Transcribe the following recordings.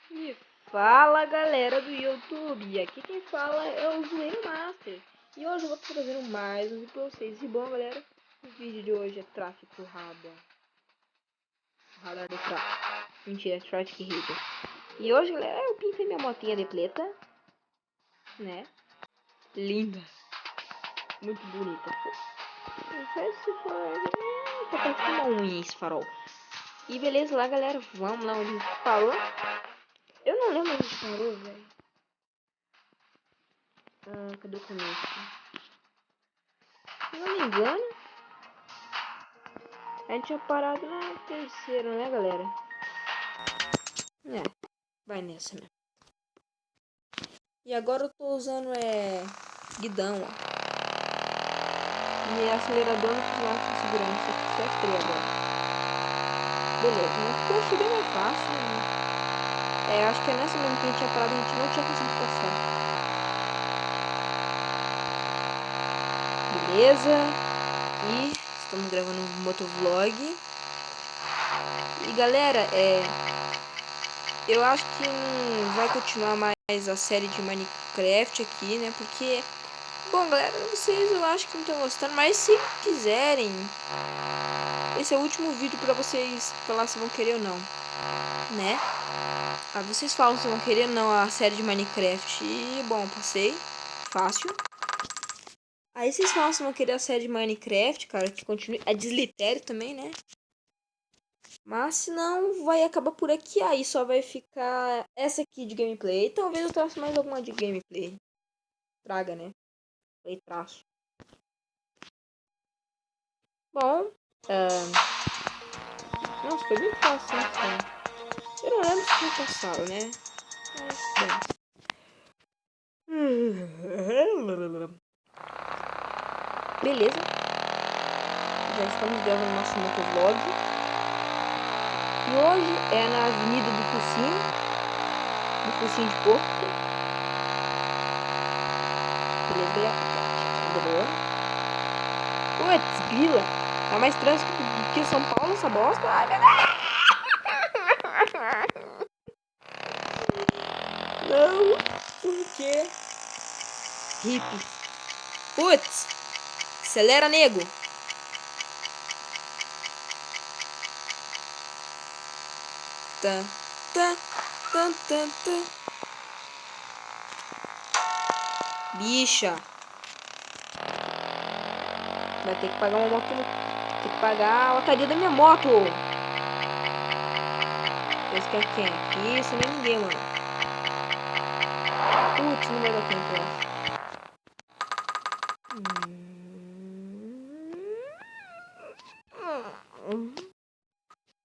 E fala galera do YouTube, aqui quem fala é o Zoeiro Master. E hoje eu vou trazer mais um vídeo pra vocês. E bom galera, o vídeo de hoje é tráfico radar. Radar do tráfico. Mentira, Traffic Radar. E hoje galera, eu pintei minha motinha de preta, né? Linda. Muito bonita. Não sei se for... tá parecendo uma unha esse farol. E beleza lá galera, vamos lá onde a gente parou. Eu não lembro onde a gente parou, velho. Cadê o começo? Se não me engano, a gente tinha parado na terceira, né, galera? Vai nessa, né? E agora eu tô usando guidão, ó. E acelerador no laços de segurança. Só F3 agora. Beleza, né? Eu achei bem mais fácil, né? Acho que é nessa mesmo que a gente tinha parado, a gente não tinha conseguido passar. Beleza. E estamos gravando um motovlog. E galera, eu acho que não vai continuar mais a série de Minecraft aqui, né? Porque, bom, galera, vocês eu acho que não estão gostando, mas se quiserem, esse é o último vídeo pra vocês falar se vão querer ou não, né? Vocês falam se vão querer ou não a série de Minecraft. E, bom, passei. Fácil. Aí vocês falam se vão querer a série de Minecraft, cara, que continue. É Deslitério também, né? Mas se não, vai acabar por aqui. Aí só vai ficar essa aqui de gameplay. Talvez eu traça mais alguma de gameplay. Traga, né? Play traço. Bom. Nossa, foi bem fácil, né? Eu não lembro se foi passado, né? Mas, bem. Beleza. Já estamos gravando nosso motovlog. E hoje é na Avenida do Focinho. Do Focinho de Porco. Beleza. Putz, grila. Tá mais trânsito que São Paulo essa bosta. Ai, meu Deus. Não. Por quê? Hippie. Putz. Acelera, nego. Tá. Bicha. Vai ter que pagar uma moto. Tem que pagar a lotaria da minha moto. Esse que é quem? Aqui, isso nem ninguém, mano. Putz, não vai dar tempo, eu acho.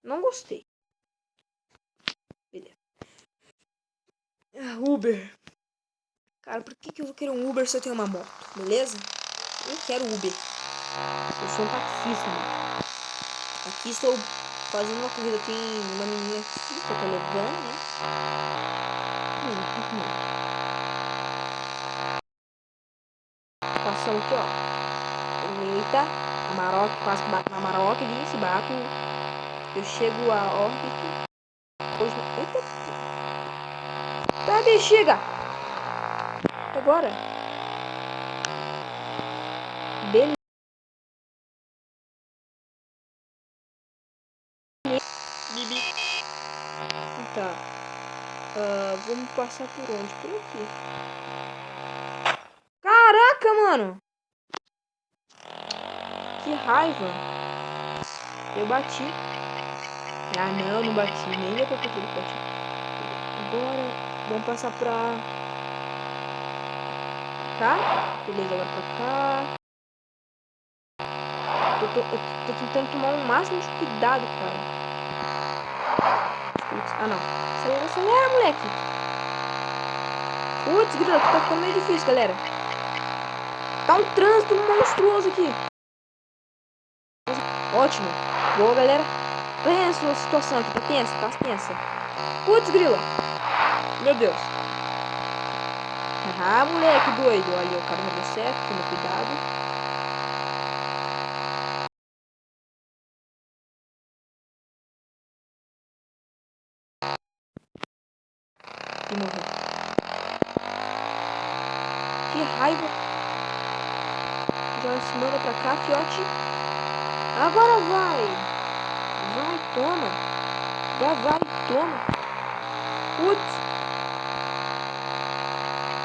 Não gostei. Beleza. Uber. Cara, por que eu vou querer um Uber se eu tenho uma moto? Beleza? Eu não quero Uber. Eu sou um taxista, mano. Aqui estou fazendo uma corrida. Tem uma menina aqui que eu tô levando, né? Passamos aqui, ó. Eita. A Maroc, quase que bato na Maroc ali. Se bato, eu chego a órbita. Hoje... Eita. Tá, bexiga. Agora. Beleza. Bibi. Tá. Vamos passar por onde? Por aqui. Caraca, mano. Que raiva. Eu bati. Ah, não bati. Nem deu pra perceber que bati. Agora, vamos passar pra cá. Beleza, agora pra cá. Eu tô tentando tomar o máximo de cuidado, cara. Putz, ah, não. Acelera, moleque. Putz, grila, tá ficando meio difícil, galera. Tá um trânsito monstruoso aqui. Ótimo. Boa, galera. Pensa a situação aqui, tá tensa. Putz, grila. Meu Deus. Ah, moleque doido. Olha, o cara não deu certo, toma cuidado. E morreu. Que raiva. Já se manda pra cá, fiote. Agora vai. Vai, toma. Vai, toma. Putz.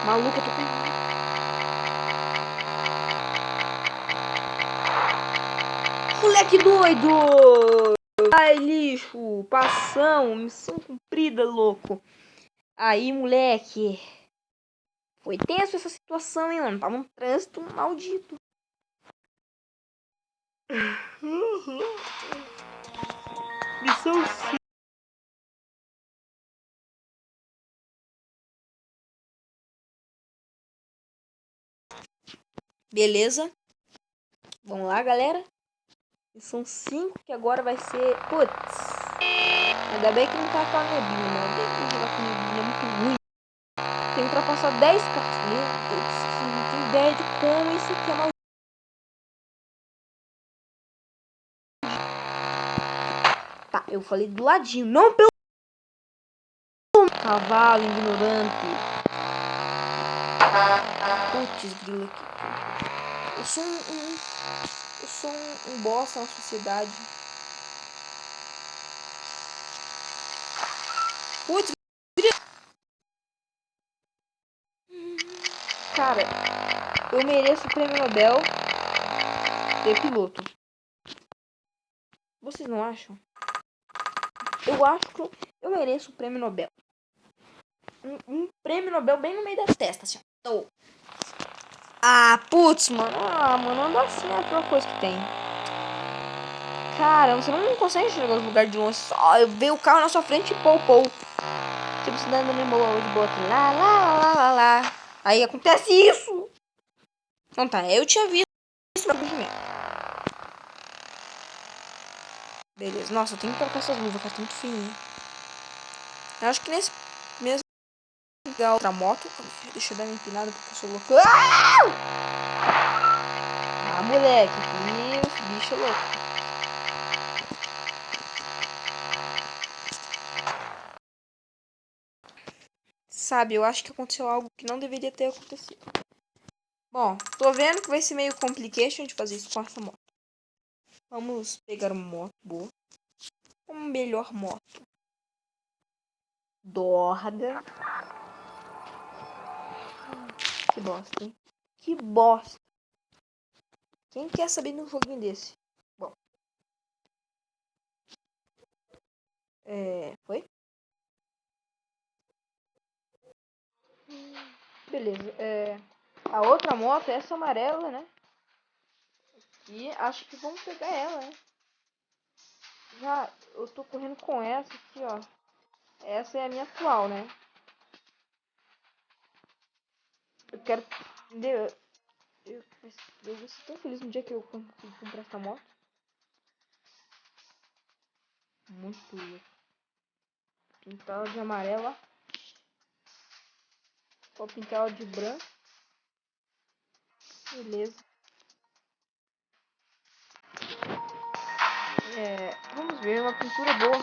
Maluco, eu tô com... Moleque doido! Ai, lixo! Passão! Missão cumprida, louco! Aí, moleque! Foi tenso essa situação, hein, mano? Tava um trânsito maldito. Missão 5. Beleza? Vamos lá, galera. Missão 5, que agora vai ser... Putz! Ainda bem que não tá com a neblina, né? Tem que jogar com neblina, é muito ruim. Tem que ultrapassar 10 carros. Meu Deus, você não tem ideia de como isso aqui é maldito. Tá, eu falei do ladinho, não pelo... Cavalo ignorante. Putz, grilo aqui. Eu sou um bosta na sociedade. Putz, cara, eu mereço o prêmio Nobel de piloto. Vocês não acham? Eu acho que eu mereço o prêmio Nobel. Um prêmio Nobel bem no meio da testa, assim. Tô. Ah, putz, mano. Ah, mano, anda assim é a pior coisa que tem. Cara, você não consegue enxergar os lugares de longe. Só ver o carro na sua frente e pou. Tipo, você dando de boa aqui. Lá. Aí acontece isso. Então tá, eu tinha visto isso no primeiro. Beleza. Nossa, eu tenho que trocar essas luvas, cara. Tá muito fininho. Eu acho que nesse mesmo lugar outra moto. Deixa eu dar uma empinada porque eu sou louco. Ah, moleque. Que bicho louco. Sabe, eu acho que aconteceu algo que não deveria ter acontecido. Bom, tô vendo que vai ser meio complication de fazer isso com essa moto. Vamos pegar uma moto boa. Uma melhor moto. Dorda. Que bosta, hein? Que bosta. Quem quer saber num joguinho desse? Bom. Foi? Beleza. A outra moto é essa amarela, né? E acho que vamos pegar ela, né? Já eu tô correndo com essa aqui, ó. Essa é a minha atual, né? Eu quero... Eu vou ser tão feliz no dia que eu comprar essa moto. Muito louco. Pintar ela de amarela. Vou pintar ela de branco. Beleza. Vamos ver, uma pintura boa.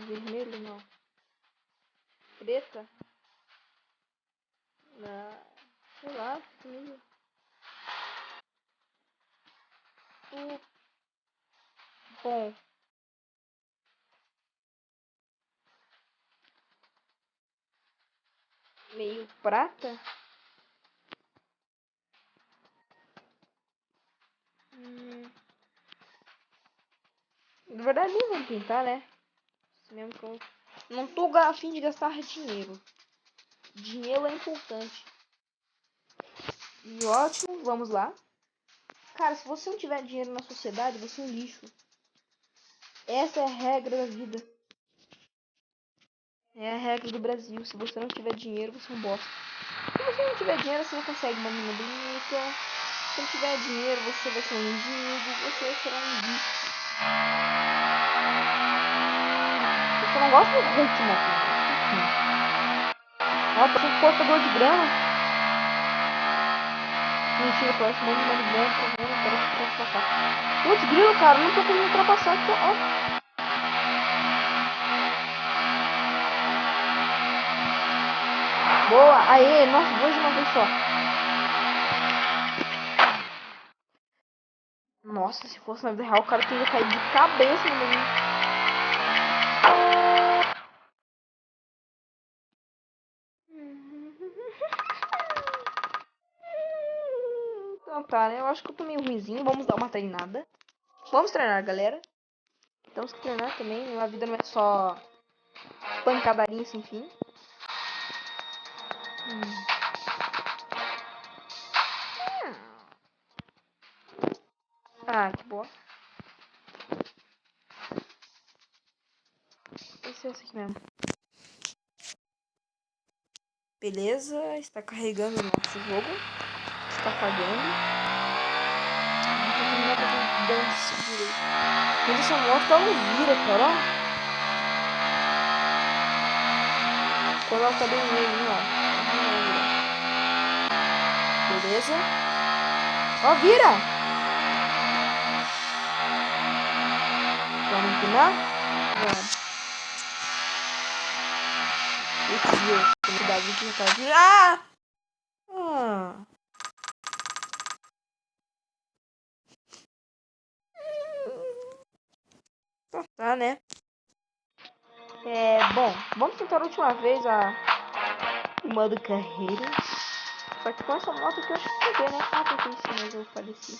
Vermelho não. Preta. Sei lá, meio... Bom. Meio prata. Na verdade nem vamos pintar, né? Mesmo que eu não tô a fim de gastar dinheiro. Dinheiro é importante. E ótimo, vamos lá. Cara, se você não tiver dinheiro na sociedade, você é um lixo. Essa é a regra da vida. É a regra do Brasil. Se você não tiver dinheiro, você é um bosta. Se você não tiver dinheiro, você não consegue uma menina bonita. Se não tiver dinheiro, você vai ser um mendigo. Você será um lixo. Você não gosta do Hulk, né? Ó, parece um cortador de grama. Mentira, parece muito mais bom, tá vendo? Parece que pode passar. Putz, grilo, cara, não tô conseguindo ultrapassar aqui, ó. Boa, aê, nossa, dois de uma vez só. Nossa, se fosse na vida real, o cara teria caído de cabeça no meio. Então tá, né? Eu acho que eu tô meio ruimzinho. Vamos dar uma treinada. Vamos treinar, galera. Temos que treinar também. A vida não é só pancadaria sem fim. Ah, que boa. Esse é esse aqui mesmo. Beleza, está carregando o nosso jogo. Está carregando. Não tô com nada de dança direito. Mas essa moto ela não vira, cara. Quando ela tá bem meio, ó. Beleza. Ó, vira! Vamos empinar? Vamos. Putz, viu? Cuidado que já tá virando. Ah! Então tá, né? Bom, vamos tentar a última vez o modo carreira. Só que com essa moto aqui eu acho que peguei, né? Ah, porque sim, mas eu faleci.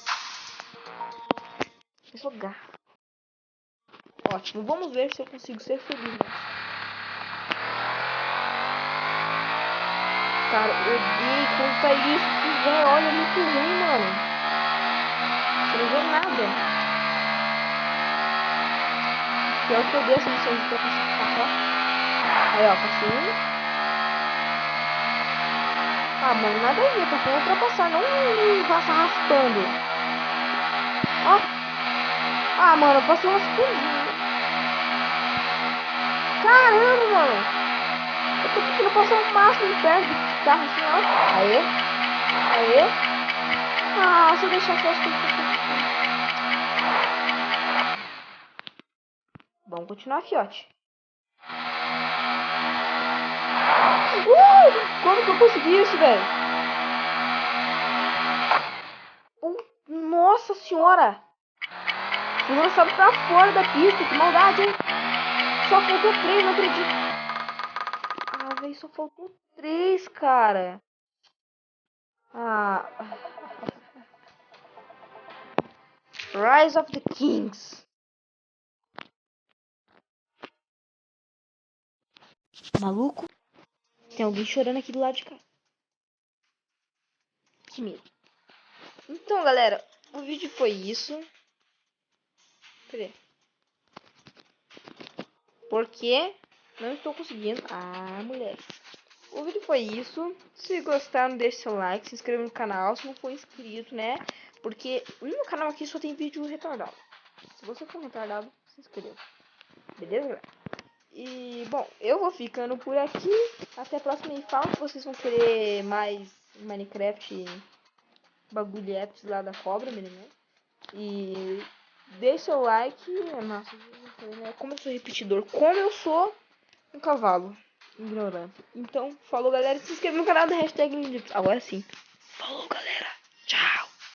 Vou jogar. Ótimo, vamos ver se eu consigo ser feliz, né? Cara, eu odeio quando tá isso, velho. Olha, é muito ruim, mano. Você não vê nada. Pior que eu odeio essa missão de ter que ó. Aí, ó, passei um. Ah, mano, nada a ver, tá pra ultrapassar, não passa raspando. Ó. Ah, mano, eu passei raspando. Caramba, mano. Eu tô tentando passar o máximo de perto do carro assim, ó. Aê. Aê. Ah, se eu deixar aqui, eu acho que vamos continuar, fiote. Como que eu consegui isso, velho? Nossa senhora! Fui lançado pra fora da pista, que maldade, hein? Só faltou 3, não acredito. Ah, velho, só faltou 3, cara. Ah. Rise of the Kings. Maluco? Tem alguém chorando aqui do lado de cá. Que medo. Então, galera, o vídeo foi isso. Cadê? Porque não estou conseguindo. Ah, mulher. O vídeo foi isso. Se gostaram, deixe seu like, se inscreva no canal se não for inscrito, né? Porque no meu canal aqui só tem vídeo retardado. Se você for retardado, se inscreva. Beleza, galera? E, bom, eu vou ficando por aqui. Até a próxima. E fala que vocês vão querer mais Minecraft bagulhetes lá da cobra, menino. E deixa o like. Nossa, como eu sou repetidor, como eu sou um cavalo ignorante. Então, falou, galera. Se inscreva no canal da hashtag. Agora sim. Falou, galera.